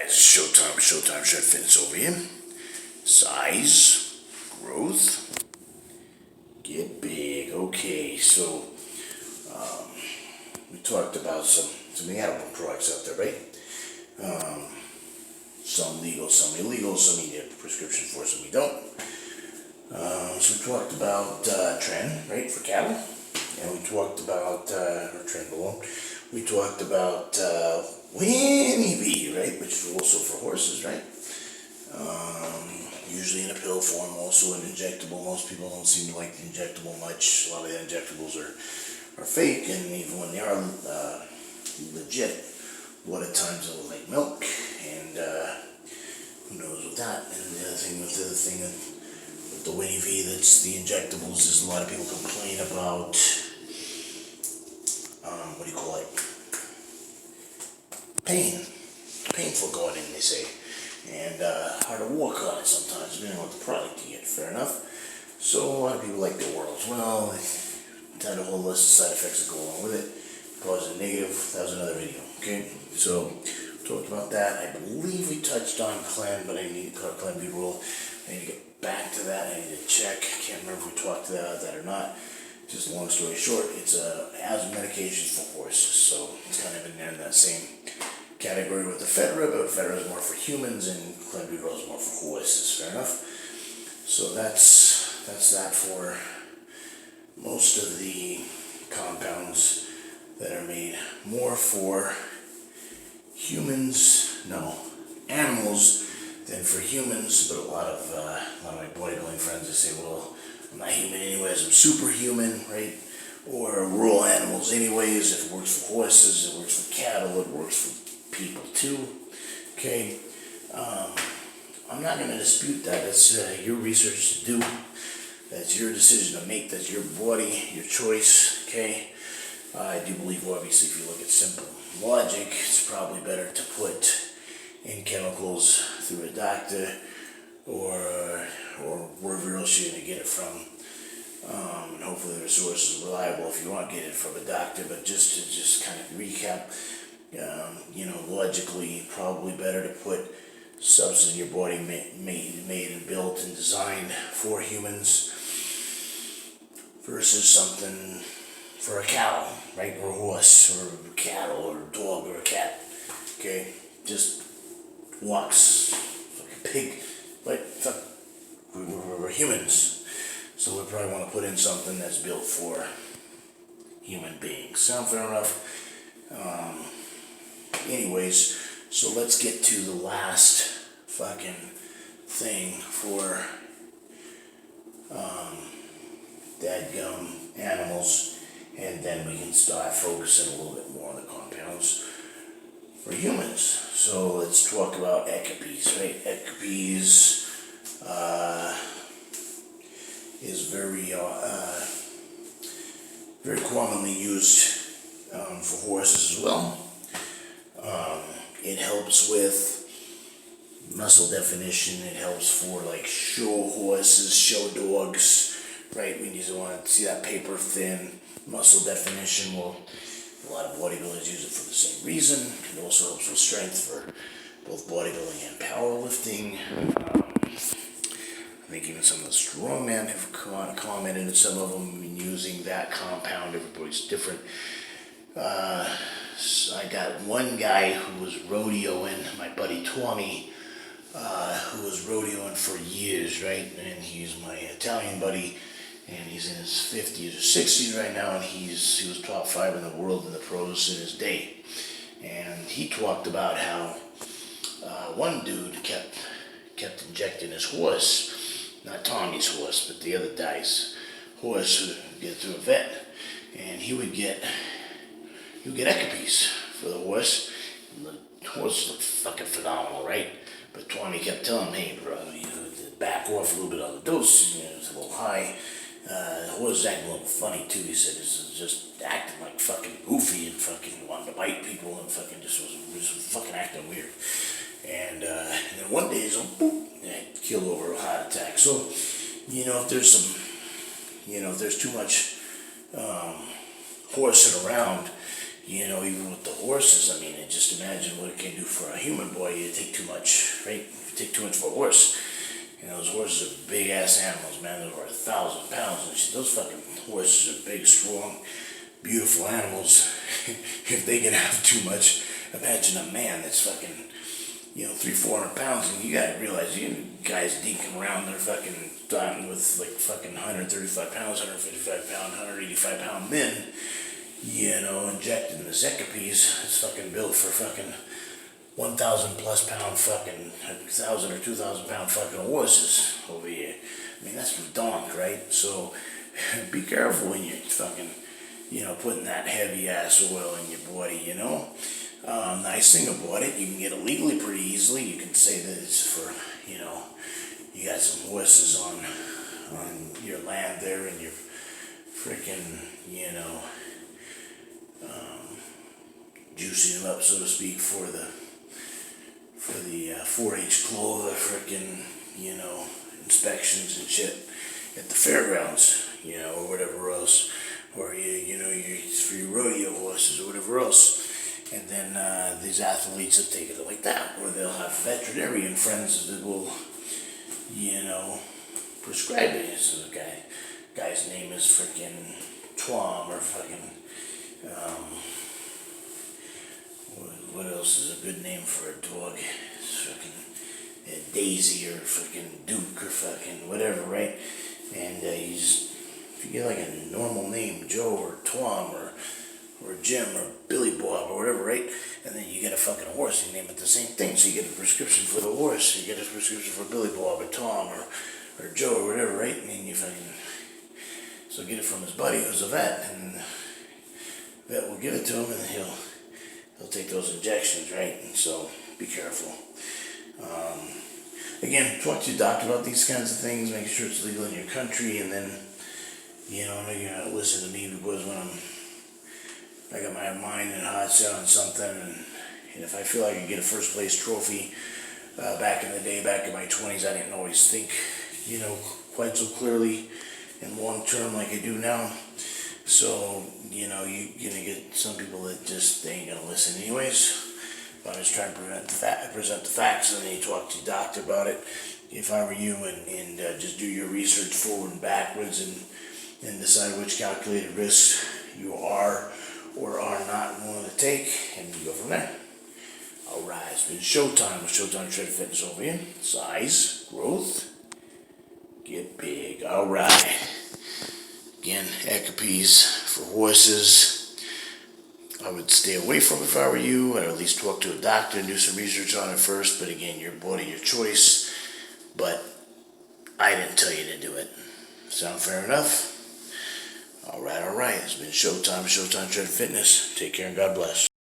guys, Showtime Shirt Fitness over here. Size, growth, get big. Okay, so we talked about some animal products out there, right? Some legal, some illegal, some you need a prescription for, some you don't. So we talked about tren, right, for cattle, and we talked about or trenbolone. We talked about Winnie B, right, which is also for horses, right? Usually in a pill form, also an injectable. Most people don't seem to like the injectable much. A lot of the injectables are fake, and even when they are legit, a lot of times they'll like milk, and who knows with that. And the other thing with the Winnie V, that's the injectables, is a lot of people complain about what do you call it? Painful going in, they say, and hard to walk on it sometimes, depending on what the product you get. Fair enough. So a lot of people like the oral as well. They had a whole list of side effects that go along with it, positive, negative. That was another video. Okay, so talked about that. I believe we touched on Clen, but I need to cut Clen B-roll. I need to get back to that. I need to check. I can't remember if we talked about that or not. Just long story short, it's asthma medications for horses, so it's kind of in there in that same category with the Fedra, but Fedra is more for humans and clenbuterol is more for horses. Fair enough. So that's that for most of the compounds that are made more for animals than for humans. But a lot of my bodybuilding friends, they say, well, I'm not human anyways, I'm superhuman, right? Or we're all animals anyways. If it works for horses, it works for cattle, it works for people too. Okay, I'm not going to dispute that. That's your research to do. That's your decision to make. That's your body, your choice. Okay, I do believe, obviously, if you look at simple logic, it's probably better to put in chemicals through a doctor or wherever else you're going to get it from. And hopefully the source is reliable if you want to get it from a doctor. But just to kind of recap, logically, probably better to put substance in your body made and built and designed for humans versus something for a cow, right, or a horse, or a cattle, or a dog, or a cat. Okay, just walks like a pig, but we're humans, so we probably want to put in something that's built for human beings. Sound fair enough? Anyways, so let's get to the last fucking thing for dadgum animals, and then we can start focusing a little bit more on the compounds for humans. So let's talk about Equipose, right? Equipose is very commonly used for horses as well. It helps with muscle definition. It helps for like show horses, show dogs, right? When you want to see that paper thin muscle definition, well, a lot of bodybuilders use it for the same reason. It also helps with strength for both bodybuilding and powerlifting. I think even some of the strongmen have commented on some of them using that compound. Everybody's different. So I got one guy who was rodeoing, my buddy Tommy, who was rodeoing for years, right? And he's my Italian buddy, and he's in his 50s or 60s right now, and he was top 5 in the world in the pros in his day. And he talked about how one dude kept injecting his horse, not Tommy's horse, but the other guy's horse, who would get through a vet, and he would get Equipose for the horse. And the horse looked fucking phenomenal, right? But Tommy kept telling him, hey, bro, back off a little bit on the dose. It's a little high. The horse is acting a little funny too. He said it's just acting like fucking goofy and fucking wanting to bite people and fucking just was fucking acting weird. And then one day he's like, boop, and killed over a heart attack. So, if there's too much horsing around, You know, even with the horses, I mean, just imagine what it can do for a human body. You take too much, right? If you take too much for a horse, you know, those horses are big ass animals, man. They're over 1,000 pounds and shit. Those fucking horses are big, strong, beautiful animals. If they can have too much, imagine a man that's fucking, you know, 300-400 pounds, and you gotta realize, you guys dinking around, they're fucking dying with like fucking 135 pounds, 155 pound, 185 pound men, you know, injecting this Equipose. It's fucking built for fucking 1,000 plus pound fucking 1,000 or 2,000 pound fucking horses over here. I mean, that's redonk, right? So be careful when you're fucking, you know, putting that heavy ass oil in your body, you know. Nice thing about it, you can get it legally pretty easily. You can say that it's for, you know, you got some horses on your land there, and you're freaking, you know, juicing them up, so to speak, for the 4-H clover freaking, you know, inspections and shit at the fairgrounds, you know, or whatever else, or you know, it's for your rodeo horses or whatever else. And then these athletes will take it like that, or they'll have veterinarian friends that will, you know, prescribe it. So the guy's name is freaking Twom, or fucking, what else is a good name for a dog? It's fucking Daisy, or fucking Duke, or fucking whatever, right? And if you get like a normal name, Joe or Twom or Jim or Billy Bob or whatever, right? And then you get a fucking horse, you name it the same thing. So you get a prescription for the horse, you get a prescription for Billy Bob or Tom or Joe or whatever, right? And then you fucking, so get it from his buddy who's a vet, and the vet will give it to him, and he'll take those injections, right? And so be careful. Again, talk to your doctor about these kinds of things, make sure it's legal in your country, and then, you know, maybe you're not listening to me, because when I got my mind and heart set on something, and if I feel like I could get a first place trophy back in the day, back in my 20s, I didn't always think, you know, quite so clearly and long term like I do now. So, you know, you're gonna get some people that just, they ain't gonna listen anyways. But I'm just trying to present the facts, and then you talk to your doctor about it, if I were you, and just do your research forward and backwards, and decide which calculated risks you are or are not willing to take, and go from there. Alright, it's been Showtime with Showtime Shred Fitness over here. Size, growth, get big. Alright. Again, Equipose for horses. I would stay away from it if I were you. I'd at least talk to a doctor and do some research on it first. But again, your body, your choice. But I didn't tell you to do it. Sound fair enough? Alright. It's been Showtime Shred Fitness. Take care and God bless.